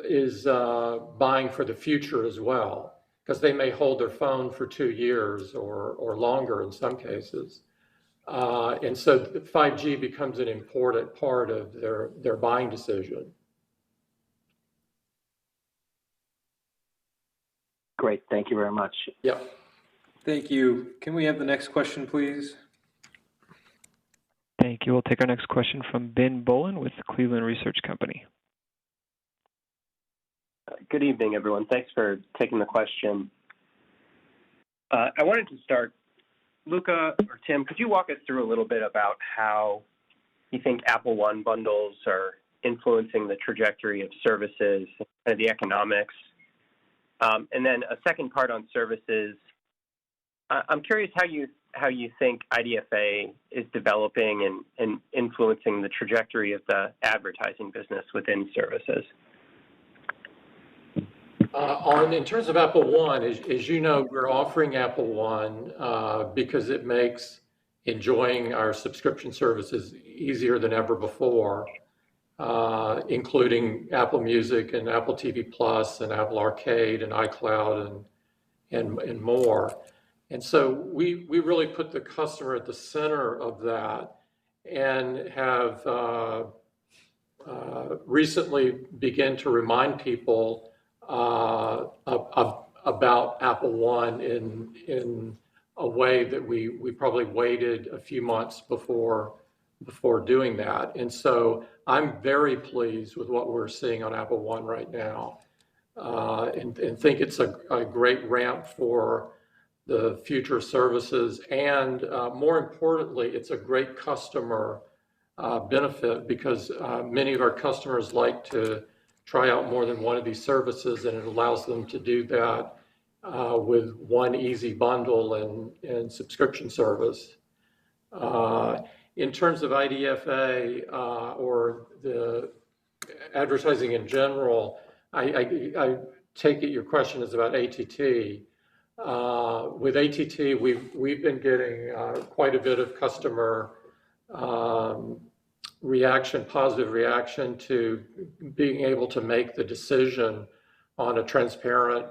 is buying for the future as well, because they may hold their phone for 2 years or longer in some cases. And so 5G becomes an important part of their buying decision. Great. Thank you very much. Yep. Thank you. Can we have the next question, please? Thank you. We'll take our next question from Ben Bollin with Cleveland Research Company. Good evening, everyone. Thanks for taking the question. I wanted to start, Luca or Tim, could you walk us through a little bit about how you think Apple One bundles are influencing the trajectory of services and the economics? And then a second part on services. I'm curious how you think IDFA is developing and influencing the trajectory of the advertising business within services. In terms of Apple One, as you know, we're offering Apple One because it makes enjoying our subscription services easier than ever before, including Apple Music and Apple TV Plus and Apple Arcade and iCloud and more. And so we really put the customer at the center of that and have recently begun to remind people about Apple One in a way that we probably waited a few months before doing that. And so I'm very pleased with what we're seeing on Apple One right now, and think it's a great ramp for the future services. And more importantly, it's a great customer benefit because many of our customers like to try out more than one of these services, and it allows them to do that with one easy bundle and subscription service. In terms of IDFA or the advertising in general, I take it your question is about ATT. With ATT, we've been getting quite a bit of customer reaction, positive reaction to being able to make the decision on a transparent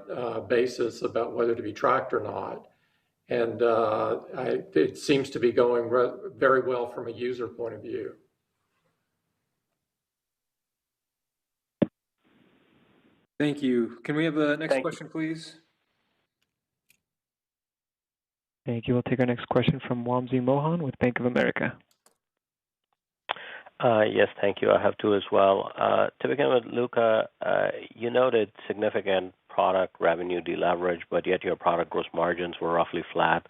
basis about whether to be tracked or not. And it seems to be going very well from a user point of view. Thank you. Can we have the next question, please? Thank you. We'll take our next question from Wamsi Mohan with Bank of America. Yes, thank you. I have two as well. To begin with, Luca, you noted significant product revenue deleverage, but yet your product gross margins were roughly flat.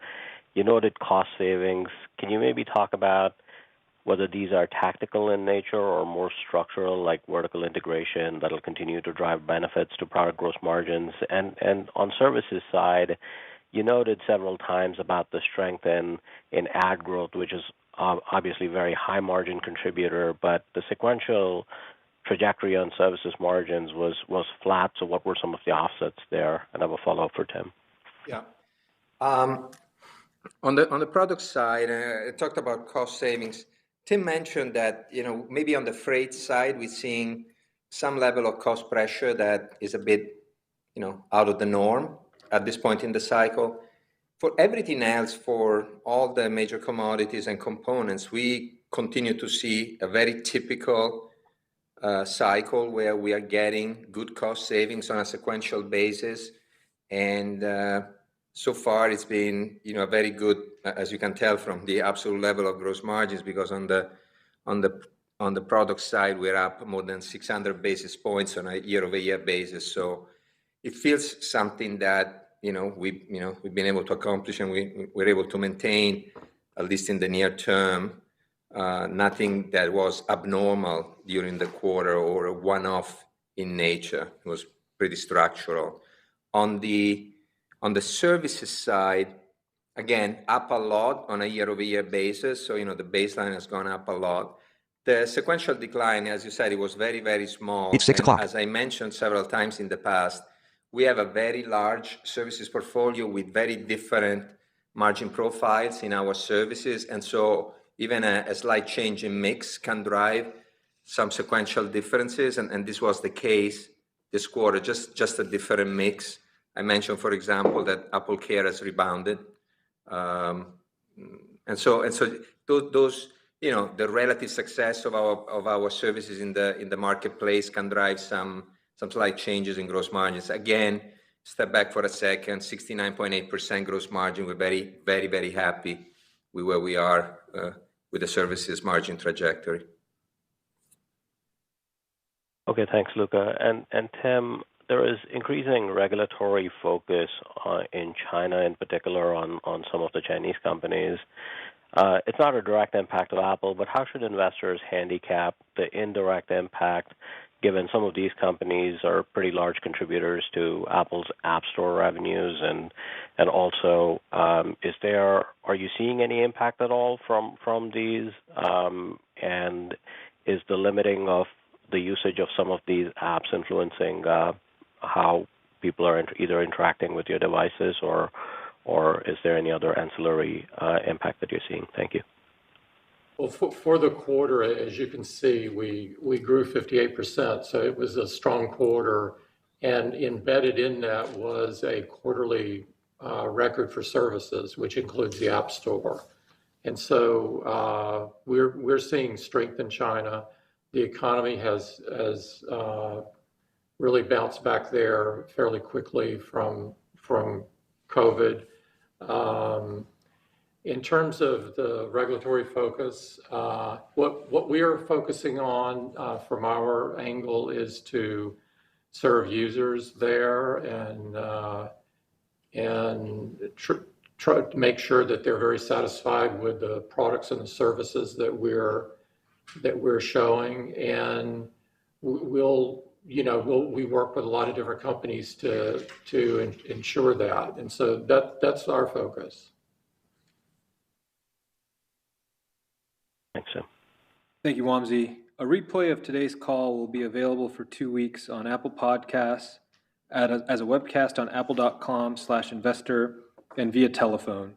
You noted cost savings. Can you maybe talk about whether these are tactical in nature or more structural, like vertical integration that'll continue to drive benefits to product gross margins? And on services side, you noted several times about the strength in ad growth, which is obviously very high margin contributor, but the sequential trajectory on services margins was flat. So what were some of the offsets there? And I have a follow-up for Tim. Yeah. On the product side, I talked about cost savings. Tim mentioned that, maybe on the freight side, we're seeing some level of cost pressure that is a bit, out of the norm at this point in the cycle. For everything else, for all the major commodities and components, we continue to see a very typical cycle where we are getting good cost savings on a sequential basis. And so far, it's been, a very good, as you can tell from the absolute level of gross margins, because on the product side, we're up more than 600 basis points on a year-over-year basis. So it feels something that we've been able to accomplish, and we're able to maintain, at least in the near term, nothing that was abnormal during the quarter or a one-off in nature. It was pretty structural. On the services side, again, up a lot on a year-over-year basis. So, the baseline has gone up a lot. The sequential decline, as you said, it was very, very small. It's 6 o'clock. As I mentioned several times in the past, we have a very large services portfolio with very different margin profiles in our services. And so even a slight change in mix can drive some sequential differences. And this was the case this quarter, just a different mix. I mentioned, for example, that Apple Care has rebounded. And so those, the relative success of our services in the marketplace can drive some slight changes in gross margins. Again, step back for a second, 69.8% gross margin. We're very, very, very happy with where we are with the services margin trajectory. Okay, thanks, Luca. And Tim, there is increasing regulatory focus in China, in particular, on some of the Chinese companies. It's not a direct impact of Apple, but how should investors handicap the indirect impact, given some of these companies are pretty large contributors to Apple's App Store revenues? And also, are you seeing any impact at all from these? And is the limiting of the usage of some of these apps influencing how people are either interacting with your devices, or is there any other ancillary impact that you're seeing? Thank you. Well, for the quarter, as you can see, we grew 58%, so it was a strong quarter, and embedded in that was a quarterly record for services, which includes the App Store. And so we're seeing strength in China. The economy has really bounced back there fairly quickly from COVID. In terms of the regulatory focus, what we are focusing on from our angle is to serve users there and try to make sure that they're very satisfied with the products and the services that we're showing. And we work with a lot of different companies to ensure that. And so that's our focus. Thanks, Tim. Thank you, Wamsi. A replay of today's call will be available for 2 weeks on Apple Podcasts, as a webcast on apple.com/investor, and via telephone.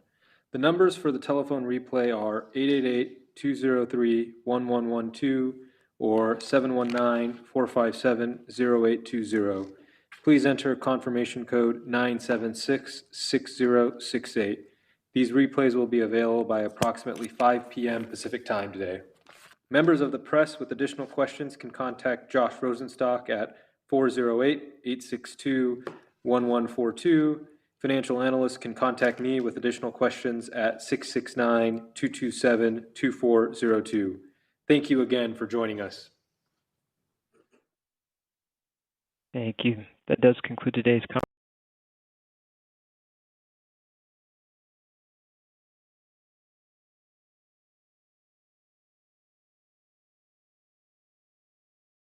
The numbers for the telephone replay are 888-203-1112 or 719-457-0820. Please enter confirmation code 9766068. These replays will be available by approximately 5 p.m. Pacific Time today. Members of the press with additional questions can contact Josh Rosenstock at 408-862-1142. Financial analysts can contact me with additional questions at 669-227-2402. Thank you again for joining us. Thank you. That does conclude today's conference.